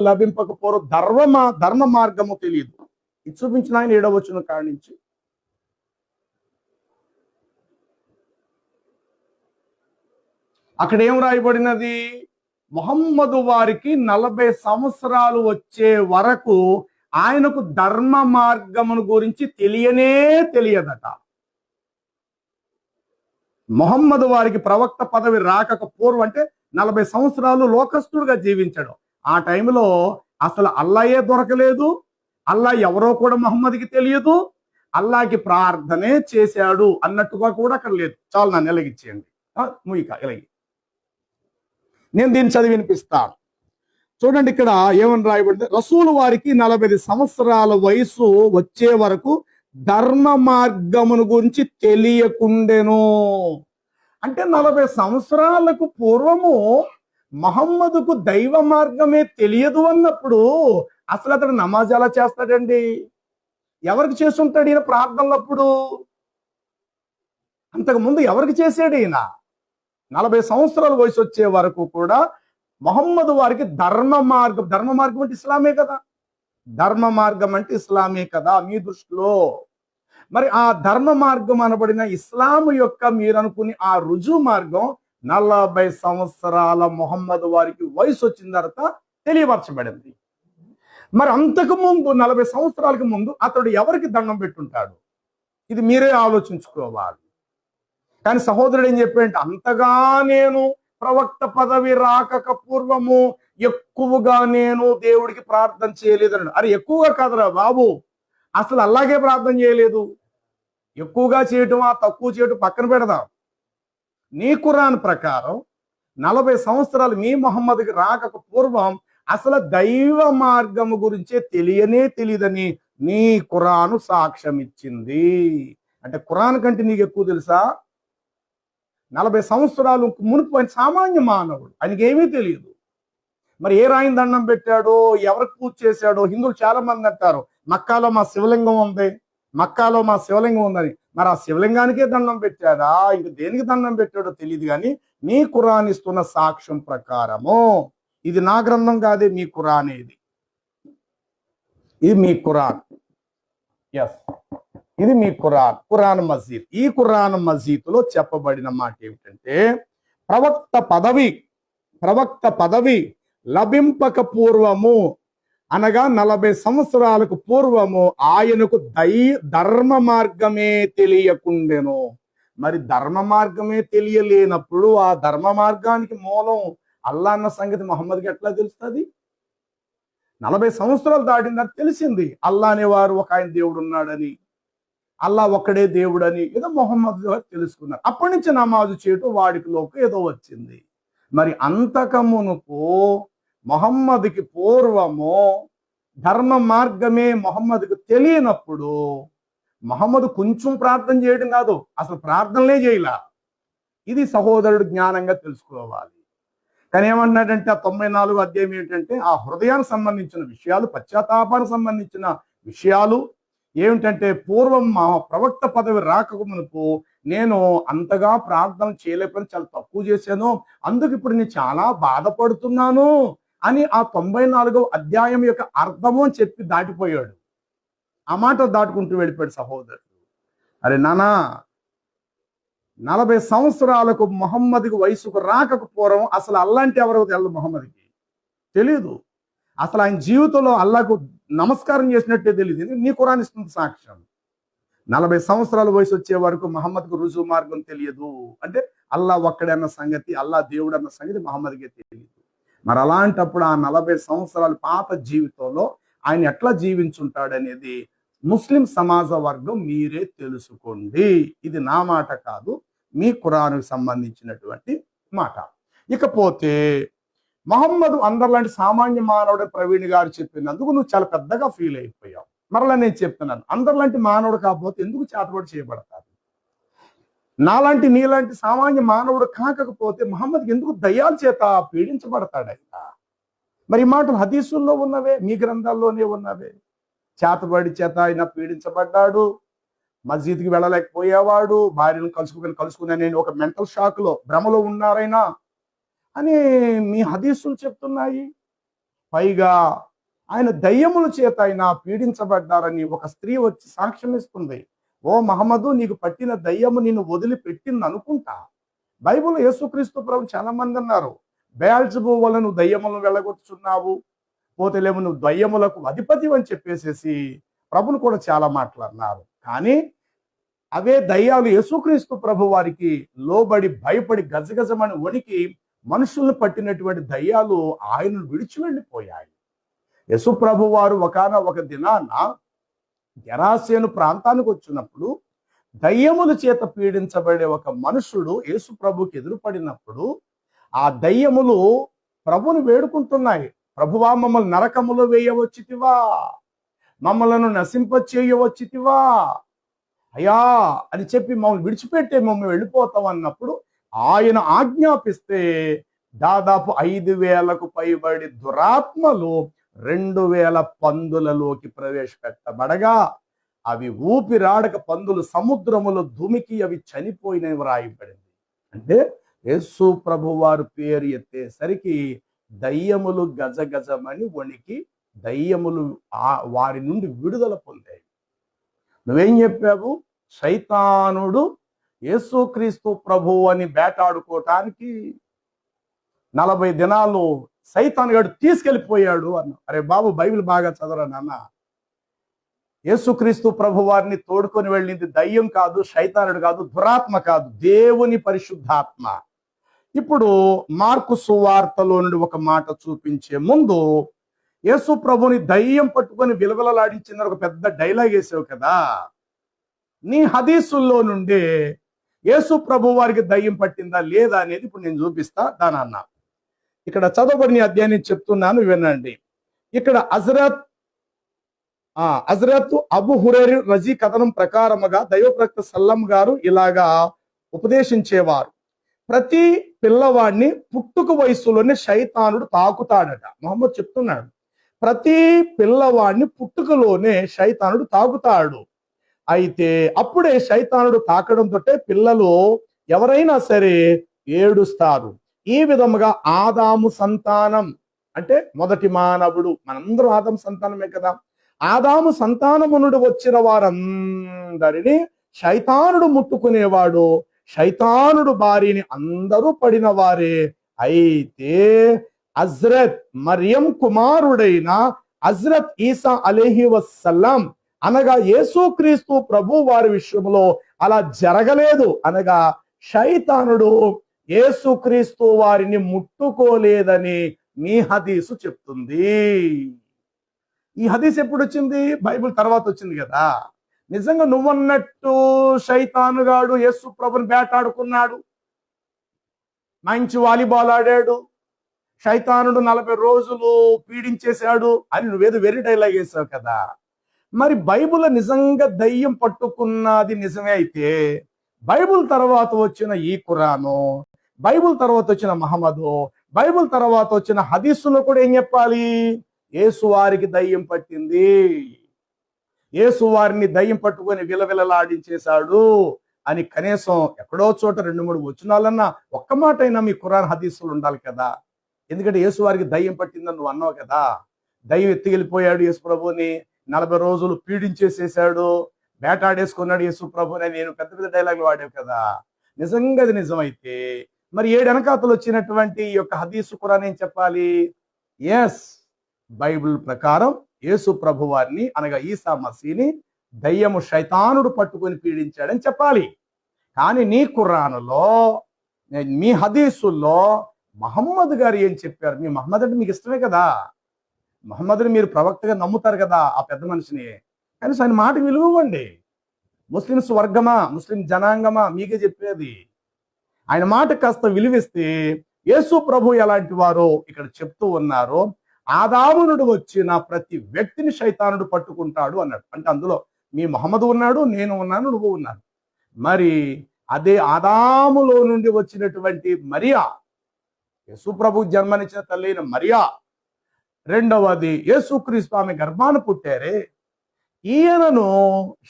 లభింపకపోరు ధర్మ మార్గము తెలియదు. ఇది చూపించిన ఆయన 7వ వచనం కాడి నుంచి. అక్కడ ఏం రాయబడినది? మొహమ్మదు వారికి 40 సంవత్సరాలు వచ్చే వరకు ఆయనకు ధర్మ మార్గమును గురించి తెలియనే తెలియదట. మొహమ్మదు వారికి ప్రవక్త పదవి రాకక పూర్వం అంటే 40 సంవత్సరాలు లోకస్తుడుగా జీవించాడు. ఆ టైంలో అసలు అల్లాయే దొరకలేదు, అల్లా ఎవరో కూడా మొహమ్మద్కి తెలియదు, అల్లాకి ప్రార్థనే చేశాడు అన్నట్టుగా కూడా అక్కడ లేదు. చాలు, నన్ను ఎలాగిచ్చేయండి, ఎలాగి నేను దీన్ని చదివి వినిపిస్తాను. చూడండి, ఇక్కడ ఏమని రాయబడింది? రసూలు వారికి 40 సంవత్సరాల వయసు వచ్చే వరకు ధర్మ మార్గమును గురించి తెలియకుండెను. అంటే 40 సంవత్సరాలకు పూర్వము మహమ్మదుకు దైవ మార్గమే తెలియదు అన్నప్పుడు అసలు అతడు నమాజ్ ఎలా చేస్తాడండి? ఎవరికి చేస్తుంటాడు ఈయన ప్రార్థనలప్పుడు? అంతకుముందు ఎవరికి చేసాడు ఈయన? 40 సంవత్సరాల వయసు వచ్చే వరకు కూడా మొహమ్మదు వారికి ధర్మ మార్గం అంటే ఇస్లామే కదా. ధర్మ మార్గం అంటే ఇస్లామే కదా మీ దృష్టిలో. మరి ఆ ధర్మ మార్గం అనబడిన ఇస్లాం యొక్క మీరు అనుకుని ఆ రుజువు మార్గం 40 సంవత్సరాల మొహమ్మదు వారికి వయసు వచ్చిన తర్వాత తెలియపరచబడింది. మరి అంతకు ముందు 40 సంవత్సరాలకు ముందు అతడు ఎవరికి దండం పెట్టుంటాడు? ఇది మీరే ఆలోచించుకోవాలి. కానీ సహోదరుడు ఏం చెప్పాడంటే, అంతగా నేను ప్రవక్త పదవి రాకక పూర్వము ఎక్కువగా నేను దేవుడికి ప్రార్థన చేయలేదని. అరే, ఎక్కువగా కాదురా బాబు, అసలు అలాగే ప్రార్థన చేయలేదు. ఎక్కువగా చేయటం తక్కువ చేయటం పక్కన పెడదాం. నీ ఖురాన్ ప్రకారం 40 సంవత్సరాలు మీ మొహమ్మద్కి రాకక పూర్వం అసలు దైవ మార్గము గురించే తెలియదని నీ ఖురాను సాక్ష్యం ఇచ్చింది. అంటే ఖురాన్ కంటే నీకు ఎక్కువ తెలుసా? 40 సంవత్సరాలు మునుపు ఆయన సామాన్య మానవుడు, ఆయనకి ఏమీ తెలియదు. మరి ఏ రాయిని దండం పెట్టాడో, ఎవరికి పూజ చేశాడో? హిందువులు చాలా మంది అంటారు, మక్కాలో మా శివలింగం ఉందని. మరి ఆ శివలింగానికే దండం పెట్టాడా? ఇంక దేనికి దండం పెట్టాడో తెలియదు. కానీ నీ ఖురాన్ ఇస్తున్న సాక్ష్యం ప్రకారము, ఇది నా గ్రంథం కాదే, మీ ఖురాన్. ఇది మీ ఖురాన్. ఎస్, ఇది మీ ఖురాన్ మజీద్. ఈ ఖురాన్ మజీద్ లో చెప్పబడిన మాట ఏమిటంటే, ప్రవక్త పదవి లభింపక పూర్వము అనగా 40 సంవత్సరాలకు పూర్వము ఆయనకు ధర్మ మార్గమే తెలియకుండెను. మరి ధర్మ మార్గమే తెలియలేనప్పుడు ఆ ధర్మ మార్గానికి మూలం అల్లా అన్న సంగతి మొహమ్మద్కి ఎట్లా తెలుస్తుంది? 40 సంవత్సరాలు దాటిన తెలిసింది అల్లా అనేవారు ఒక ఆయన దేవుడు ఉన్నాడని, అల్లా ఒక్కడే దేవుడని ఏదో మొహమ్మద్ తెలుసుకున్నారు. అప్పటి నుంచి నమాజు చేయటం వాడికిలోకి ఏదో వచ్చింది. మరి అంతకమునుపు మొహమ్మద్కి పూర్వము ధర్మ మార్గమే మొహమ్మద్కి తెలియనప్పుడు మొహమ్మద్ కొంచెం ప్రార్థన చేయడం కాదు, అసలు ప్రార్థనలే చేయలా. ఇది సహోదరుడు జ్ఞానంగా తెలుసుకోవాలి. కానీ ఏమన్నాడంటే ఆ 94వ అధ్యాయం ఏంటంటే, ఆ హృదయానికి సంబంధించిన విషయాలు, పశ్చాత్తాపానికి సంబంధించిన విషయాలు ఏమిటంటే, పూర్వం మా ప్రవక్త పదవి రాక మునుపు నేను అంతగా ప్రార్థన చేయలేకపోయినా, చాలా తక్కువ చేశాను, అందుకు ఇప్పుడు నేను చాలా బాధపడుతున్నాను అని ఆ 94వ అధ్యాయం యొక్క అర్థము అని చెప్పి దాటిపోయాడు. ఆ మాట దాటుకుంటూ వెళ్ళిపోయాడు సహోదరుడు. అరే నానా, 40 సంవత్సరాలకు మొహమ్మద్కి వయసుకు రాకపోవడం అసలు అల్లాంటి ఎవరో తెలియదు, మొహమ్మద్కి తెలియదు. అసలు ఆయన జీవితంలో అల్లాకు నమస్కారం చేసినట్టే తెలియదు. నీ ఖురాన్ ఇస్తుంది సాక్ష్యం. 40 సంవత్సరాల వయసు వచ్చే వరకు మహమ్మద్కు రుజువు మార్గం తెలియదు అంటే అల్లా ఒక్కడే అన్న సంగతి, అల్లా దేవుడు అన్న సంగతి మహమ్మద్కే తెలియదు. మరి అలాంటప్పుడు ఆ 40 సంవత్సరాల పాత జీవితంలో ఆయన ఎట్లా జీవించుంటాడు అనేది ముస్లిం సమాజ వర్గం మీరే తెలుసుకోండి. ఇది నా మాట కాదు, మీ ఖురాన్కు సంబంధించినటువంటి మాట. ఇకపోతే మహమ్మద్ అందరిలాంటి సామాన్య మానవుడు ప్రవీణ్ గారు చెప్పినందుకు నువ్వు చాలా పెద్దగా ఫీల్ అయిపోయావు. మరలా నేను చెప్తున్నాను, అందరిలాంటి మానవుడు కాకపోతే ఎందుకు చేతబడి చేయబడతారు? నాలాంటి నీలాంటి సామాన్య మానవుడు కాకపోతే మహమ్మద్కి ఎందుకు దయ్యాల చేత పీడించబడతాడైనా? మరి ఈ మాటలు హదీసుల్లో ఉన్నవే, మీ గ్రంథాల్లోనే ఉన్నవే. చేతబడి చేత ఆయన పీడించబడ్డాడు, మస్జిద్కి వెళ్ళలేకపోయేవాడు, భార్యను కలుసుకుని నేను ఒక మెంటల్ షాక్ లో భ్రమలో ఉన్నారైనా అని మీ హదీసులు చెప్తున్నాయి. పైగా ఆయన దయ్యముల చేత ఆయన పీడించబడ్డారని ఒక స్త్రీ వచ్చి సాక్ష్యం ఇస్తుంది. ఓ మహమ్మదు, నీకు పట్టిన దయ్యము నిన్ను వదిలిపెట్టింది అనుకుంటా. బైబిల్ యేసుక్రీస్తు ప్రభు చాలా మంది అన్నారు, బెయల్జెబూబు వల్ల నువ్వు దయ్యములను వెళ్ళగొట్టుచున్నావు, పోతేలేమో నువ్వు దయ్యములకు అధిపతి అని చెప్పేసేసి ప్రభును కూడా చాలా మాట్లాడినారు. కానీ అవే దయ్యాలు యేసుక్రీస్తు ప్రభు వారికి లోబడి భయపడి గజగజమని వణికి మనుషులను పట్టినటువంటి దయ్యాలు ఆయనను విడిచి వెళ్ళిపోయాయి. యేసు ప్రభు వారు ఒక దినాన గెరాసేను ప్రాంతానికి వచ్చినప్పుడు దయ్యముల చేత పీడించబడే ఒక మనుషుడు యేసు ప్రభుకి ఎదురుపడినప్పుడు ఆ దయ్యములు ప్రభుని వేడుకుంటున్నాయి, ప్రభువా మమ్మల్ని నరకములో వేయవచ్చితివా, మమ్మలను నశింప చేయవచ్చితివా అయ్యా అని చెప్పి మమ్మల్ని విడిచిపెట్టే మమ్మల్ని వెళ్ళిపోతాం అన్నప్పుడు ఆయన ఆజ్ఞాపిస్తే దాదాపు 5,000కు పైబడి దురాత్మలు 2,000 పందులలోకి ప్రవేశపెట్టబడగా అవి ఊపిరాడక పందులు సముద్రములో దుమికి అవి చనిపోయినవి వ్రాయబడింది. అంటే యేసు ప్రభు వారు పేరు ఎత్తేసరికి దయ్యములు గజగజమని వణికి దయ్యములు వారి నుండి విడుదల పొందాయి. నువ్వేం చెప్పావు? సైతానుడు యేసుక్రీస్తు ప్రభు అని వేటాడుకోవటానికి 40 దినాలు సైతాను గాడు తీసుకెళ్ళిపోయాడు అన్న. అరే బాబు, బైబిల్ బాగా చదవరా నాన్న. యేసుక్రీస్తు ప్రభు వారిని తోడుకొని వెళ్ళింది దయ్యం కాదు, సైతానుడు కాదు, దురాత్మ కాదు, దేవుని పరిశుద్ధాత్మ. ఇప్పుడు మార్కు సువార్తలో నుండి ఒక మాట చూపించే ముందు యేసు ప్రభుని దయ్యం పట్టుకొని విలవిలలాడించిన ఒక పెద్ద డైలాగ్ వేసావు కదా, నీ హదీసుల్లో నుండి యేసు ప్రభు వారికి దయ్యం పట్టిందా లేదా అనేది ఇప్పుడు నేను చూపిస్తా దాని అన్న. ఇక్కడ చదవబడిన అధ్యాయాన్ని చెప్తున్నాను, వినండి. ఇక్కడ హజరత్ అబూ హురైరా రజీ కథనం ప్రకారముగా దైవప్రవక్త సల్లం గారు ఇలాగా ఉపదేశించేవారు, ప్రతి పిల్లవాడిని పుట్టుక వయసులోనే శైతానుడు తాకుతాడట. మొహమ్మద్ చెప్తున్నాడు, ప్రతి పిల్లవాడిని పుట్టుకలోనే శైతానుడు తాకుతాడు. అయితే అప్పుడే శైతానుడు తాకడంతో పిల్లలు ఎవరైనా సరే ఏడుస్తారు. ఈ విధముగా ఆదాము సంతానం అంటే మొదటి మానవుడు, మనందరూ ఆదాము సంతానమే కదా, ఆదాము సంతానము నుండి వచ్చిన వారందరినీ శైతానుడు ముట్టుకునేవాడు, శైతానుడు బారిని అందరూ పడిన వారే. అయితే హజ్రత్ మరియం కుమారుడైన హజ్రత్ ఈసా అలైహి వసల్లం అనగా యేసుక్రీస్తు ప్రభు వారి విషయంలో అలా జరగలేదు. అనగా శైతానుడు యేసుక్రీస్తు వారిని ముట్టుకోలేదని మీ హదీసు చెప్తుంది. ఈ హదీస్ ఎప్పుడు వచ్చింది? బైబిల్ తర్వాత వచ్చింది కదా. నిజంగా నువ్వన్నట్టు శైతానుగాడు యేసు ప్రభుని వేటాడుకున్నాడు, మంచి వాలీబాల్ ఆడాడు, శైతానుడు 40 రోజులు పీడించేశాడు అని నువ్వేదో వెర్రి డైలాగ్ వేసావు కదా. మరి బైబిల్ నిజంగా దయ్యం పట్టుకున్నది నిజమే అయితే బైబిల్ తర్వాత వచ్చిన ఈ ఖురాను, బైబిల్ తర్వాత వచ్చిన మహమ్మదు, బైబిల్ తర్వాత వచ్చిన హదీసులో కూడా ఏం చెప్పాలి? యేసు వారికి దయ్యం పట్టింది, యేసు వారిని దయ్యం పట్టుకొని విలవిలలాడించేశాడు అని కనీసం ఎక్కడో చోట 2-3 వచనాలన్నా ఒక్క మాట అయినా మీ ఖురాన్ హదీసులు ఉండాలి కదా. ఎందుకంటే యేసు వారికి దయ్యం పట్టిందని నువ్వు అన్నావు కదా. దయ్యం ఎత్తుకెళ్ళిపోయాడు యేసు ప్రభుని, 40 రోజులు పీడించేసేసాడు, వేటాడేసుకున్నాడు యేసు ప్రభుని, నేను పెద్ద పెద్ద డైలాగులు వాడావు కదా. నిజంగా అది నిజమైతే మరి 7 వెనకాతలు వచ్చినటువంటి ఈ యొక్క హదీసు ఖురాన్ ఏం చెప్పాలి? ఎస్, బైబిల్ ప్రకారం యేసు ప్రభు వారిని అనగా ఈసా మసీని దయ్యము శైతానుడు పట్టుకొని పీడించాడని చెప్పాలి. కానీ నీ ఖురానులో, మీ హదీసుల్లో మహమ్మద్ గారు ఏం చెప్పారు? మీ మహమ్మద్ అంటే మీకు ఇష్టమే కదా, మహమ్మద్ని మీరు ప్రవక్తగా నమ్ముతారు కదా, ఆ పెద్ద మనిషిని. కానీ ఆయన మాట విలువండి. ముస్లిమ్స్ వర్గమా, ముస్లిం జనాంగమా, మీకే చెప్పేది. ఆయన మాట కాస్త విలువిస్తే యేసు ప్రభు ఎలాంటి వారో ఇక్కడ చెప్తూ ఉన్నారు. ఆదాము నుండి వచ్చిన ప్రతి వ్యక్తిని శైతానుడు పట్టుకుంటాడు అన్నాడు. అంటే అందులో మీ మహమ్మద్ ఉన్నాడు, నేను ఉన్నాను, నువ్వు ఉన్నాను. మరి అదే ఆదాములో నుండి వచ్చినటువంటి మరియా, యేసు ప్రభు జన్మనిచ్చిన తల్లి అయిన మరియా, రెండవది యేసుక్రీస్తు ఆమె గర్భాన పుట్టారే, ఈయనను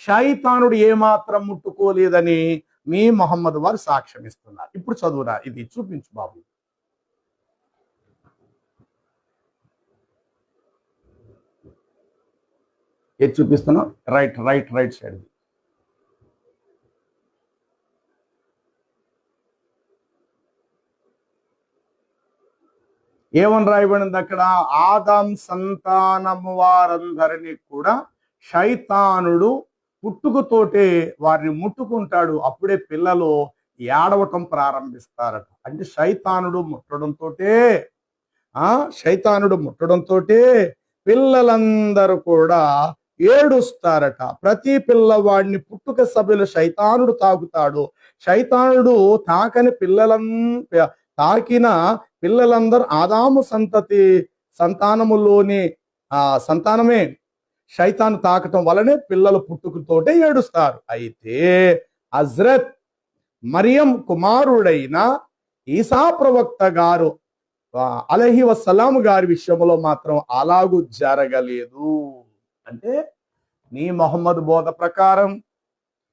శైతానుడు ఏమాత్రం ముట్టుకోలేదని మీ మహమ్మద్ వారు సాక్ష్యం ఇస్తున్నారు. ఇప్పుడు చదువురా, ఇది చూపించు బాబు. ఏది చూపిస్తున్నావు? Right right right side. ఏమని రాయబడింది అక్కడ? ఆదాం సంతానము వారందరినీ కూడా శైతానుడు పుట్టుకతోటే వారిని ముట్టుకుంటాడు. అప్పుడే పిల్లలు ఏడవటం ప్రారంభిస్తారట. అంటే శైతానుడు ముట్టడంతో పిల్లలందరూ కూడా ఏడుస్తారట. ప్రతి పిల్లవాడిని పుట్టుక సభ్యులు శైతానుడు తాకుతాడు. శైతానుడు తాకిన పిల్లలందరూ ఆదాము సంతానములోని సంతానమే శైతాను తాకటం వలనే పిల్లలు పుట్టుకతోటే ఏడుస్తారు. అయితే హజ్రత్ మరియం కుమారుడైన ఈసా ప్రవక్త గారు అలైహి వసలాం గారి విషయంలో మాత్రం అలాగూ జరగలేదు. అంటే నీ మొహమ్మద్ బోధ ప్రకారం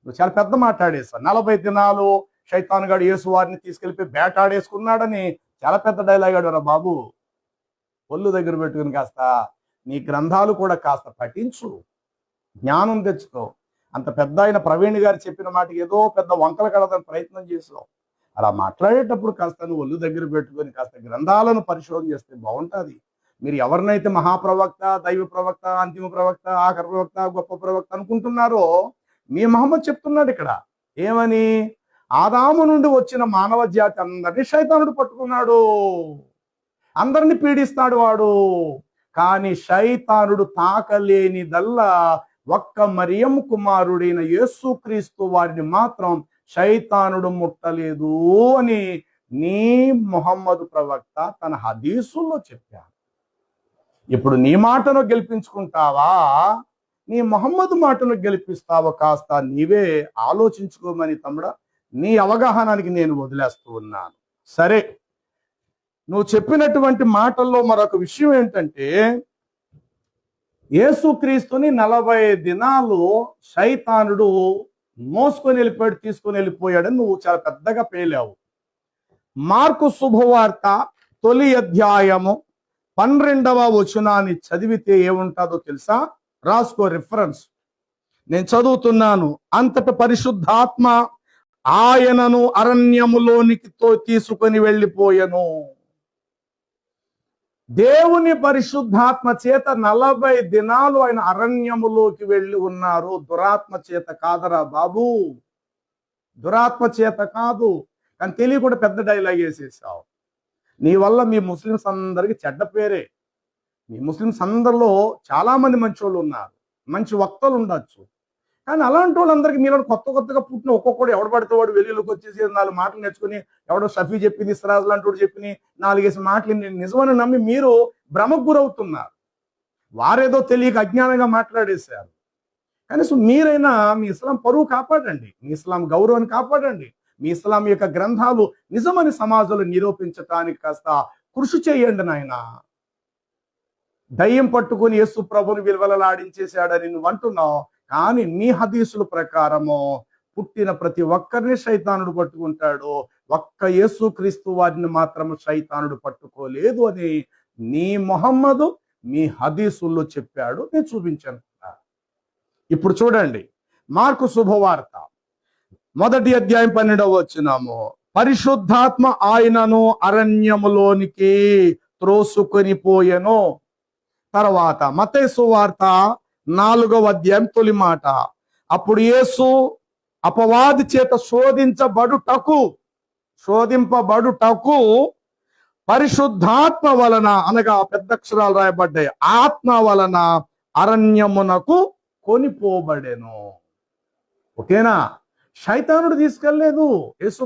నువ్వు చాలా పెద్ద మాట్లాడేసావు. 40 దినాలు శైతాన్ గాడు యేసు వారిని తీసుకెళ్ళిపోయి వేటాడేసుకున్నాడని చాలా పెద్ద డైలాగ్ ఆడారా బాబు. ఒళ్ళు దగ్గర పెట్టుకుని కాస్త నీ గ్రంథాలు కూడా కాస్త పఠించు, జ్ఞానం తెచ్చుకో. అంత పెద్ద ఆయన ప్రవీణ్ గారు చెప్పిన మాటకి ఏదో పెద్ద వంకలు కడదని ప్రయత్నం చేసావు. అలా మాట్లాడేటప్పుడు కాస్త నువ్వు ఒళ్ళు దగ్గర పెట్టుకొని కాస్త గ్రంథాలను పరిశోధన చేస్తే బాగుంటుంది. మీరు ఎవరినైతే మహాప్రవక్త, దైవ ప్రవక్త, అంతిమ ప్రవక్త, ఆఖరి ప్రవక్త, గొప్ప ప్రవక్త అనుకుంటున్నారో మీ మహమ్మద్ చెప్తున్నాడు ఇక్కడ ఏమని? ఆదాము నుండి వచ్చిన మానవ జాతి అందరినీ శైతానుడు పట్టుకున్నాడు, అందరిని పీడిస్తాడు వాడు. కానీ శైతానుడు తాకలేనిదల్లా ఒక్క మరియం కుమారుడైన యేసుక్రీస్తు వారిని మాత్రం శైతానుడు ముట్టలేదు అని నీ ముహమ్మద్ ప్రవక్త తన హదీసుల్లో చెప్పారు. ఇప్పుడు నీ మాటను గెలిపించుకుంటావా, నీ ముహమ్మద్ మాటను గెలిపిస్తావా? కాస్త నీవే ఆలోచించుకోమని తమ్ముడా నీ అవగాహనానికి నేను వదిలేస్తూ ఉన్నాను. సరే, నువ్వు చెప్పినటువంటి మాటల్లో మరొక విషయం ఏంటంటే యేసుక్రీస్తుని 40 దినాలు శైతానుడు మోసుకొని వెళ్ళిపోయాడు, తీసుకొని వెళ్ళిపోయాడని నువ్వు చాలా పెద్దగా పేలావు. మార్కు శుభవార్త 9వ అధ్యాయము 12వ వచనాన్ని చదివితే ఏముంటుందో తెలుసా? రాసుకో, రిఫరెన్స్ నేను చదువుతున్నాను. అంతట పరిశుద్ధాత్మ ఆయనను అరణ్యములోనికి తీసుకొని వెళ్ళిపోయెను. దేవుని పరిశుద్ధాత్మ చేత 40 దినాలు ఆయన అరణ్యములోకి వెళ్ళి ఉన్నారు. దురాత్మ చేత కాదరా బాబు, దురాత్మ చేత కాదు. కానీ తెలియకుండా పెద్ద డైలాగ్ వేసేసావు. నీ వల్ల మీ ముస్లిమ్స్ అందరికి చెడ్డ పేరే. మీ ముస్లిమ్స్ అందరిలో చాలా మంది మంచి వాళ్ళు ఉన్నారు, మంచి వక్తలు ఉండొచ్చు. కానీ అలాంటి వాళ్ళందరికీ మీలో కొత్తగా పుట్టిన ఒక్కొక్కడు ఎవడు పడితే వాడు వెలుగులోకి వచ్చేసి 4 మాటలు నేర్చుకుని, ఎవడో షఫీ చెప్పింది, ఇస్రాజ్ లాంటి వాడు చెప్పి 4 మాటలు నిజమని నమ్మి మీరు భ్రమకు గురవుతున్నారు. వారేదో తెలియక అజ్ఞానంగా మాట్లాడేశారు. కనీసం మీరైనా మీ ఇస్లాం పరువు కాపాడండి, మీ ఇస్లాం గౌరవాన్ని కాపాడండి. మీ ఇస్లాం యొక్క గ్రంథాలు నిజమని సమాజంలో నిరూపించటానికి కాస్త కృషి చేయండి నాయన. దయ్యం పట్టుకుని యేసు ప్రభుని విలువలలాడించేశాడని నువ్వు అంటున్నావు. కానీ నీ హదీసుల ప్రకారము పుట్టిన ప్రతి ఒక్కరిని శైతానుడు పట్టుకుంటాడు, ఒక్క యేసుక్రీస్తు వారిని మాత్రము శైతానుడు పట్టుకోలేదు అని నీ ముహమ్మదు మీ హదీసుల్లో చెప్పాడు. నేను చూపించాను. ఇప్పుడు చూడండి, మార్కు శుభవార్త 1వ అధ్యాయం 12వ వచనము. పరిశుద్ధాత్మ ఆయనను అరణ్యములోనికి త్రోసుకొని పోయెను. తర్వాత మత్తయి సువార్త 4వ అధ్యాయం 1వ మాట. అప్పుడు యేసు అపవాది చేత శోధింపబడుటకు పరిశుద్ధాత్మ వలన, అనగా పెద్ద అక్షరాలు రాయబడ్డాయి, ఆత్మ వలన అరణ్యమునకు కొనిపోబడెను. ఓకేనా? శైతానుడు తీసుకెళ్ళలేదు, యేసు